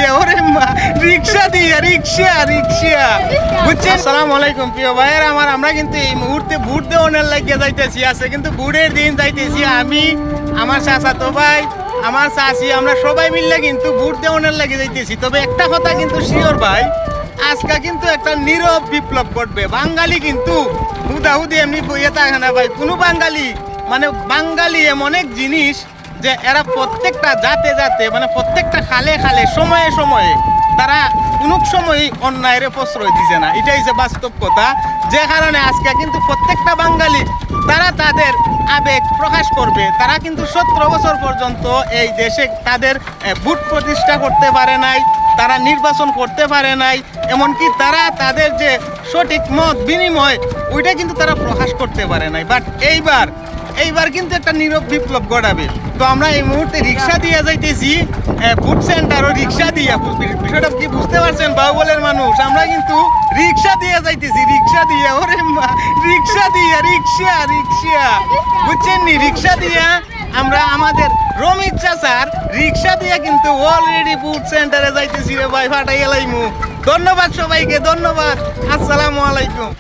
দিয়ে, ওরে মা, রিক্সা দিয়ে, রিক্সা রিক্সা বুঝছেন। আসসালামু আলাইকুম প্রিয় ভাইয়ের আমার, আমরা কিন্তু এই মুহূর্তে ভোট দেওয়ার লাগিয়ে যাইতেছি, আছে কিন্তু ভোটের দিন যাইতেছি আমি, আমার চাচাতো ভাই, আমার চাচি, আমরা সবাই মিললে কিন্তু ভোট দেওয়ার লাগিয়ে যাইতেছি। তবে একটা কথা কিন্তু শিওর ভাই, আজকে কিন্তু একটা নীরব বিপ্লব ঘটবে। বাঙালি কিন্তু হুদাহুদি এমনি বইয়ে থাকে না ভাই, কোনো বাঙালি মানে বাঙালি এমন এক জিনিস যে এরা প্রত্যেকটা জাতে জাতে মানে প্রত্যেকটা খালে খালে সময়ে সময়ে তারা কোনো সময়ই অন্যায়ের প্রশ্রয় দিছে না, এটাই যে বাস্তব কথা। যে কারণে আজকে কিন্তু প্রত্যেকটা বাঙালি তারা তাদের আবেগ প্রকাশ করবে। তারা কিন্তু 17 বছর পর্যন্ত এই দেশে তাদের ভোট প্রতিষ্ঠা করতে পারে নাই, তারা নির্বাচন করতে পারে নাই, এমনকি তারা তাদের যে সঠিক মত বিনিময় ওইটা কিন্তু তারা প্রকাশ করতে পারে নাই। বাট এইবার কিন্তু একটা নীরব বিপ্লব ঘটাবে। তো আমরা এই মুহূর্তে রিক্সা দিয়ে যাইতেছি, ফুড সেন্টার ও রিক্সা দিয়ে, বিষয়টা কি বুঝতে পারছেন বাহুবলের মানুষ? আমরা কিন্তু রিক্সা দিয়ে যাইতেছি, রিক্সা দিয়ে, ওরে মা, রিক্সা দিয়ে, রিক্সা রিক্সা বুঝছেন নি, রিক্সা দিয়ে আমরা আমাদের রমিত চাচার রিক্সা দিয়ে কিন্তু অলরেডি ফুড সেন্টারে যাইতেছি রে ভাই, ফাটাই গেলাইমু। ধন্যবাদ সবাইকে, ধন্যবাদ, আসসালামু আলাইকুম।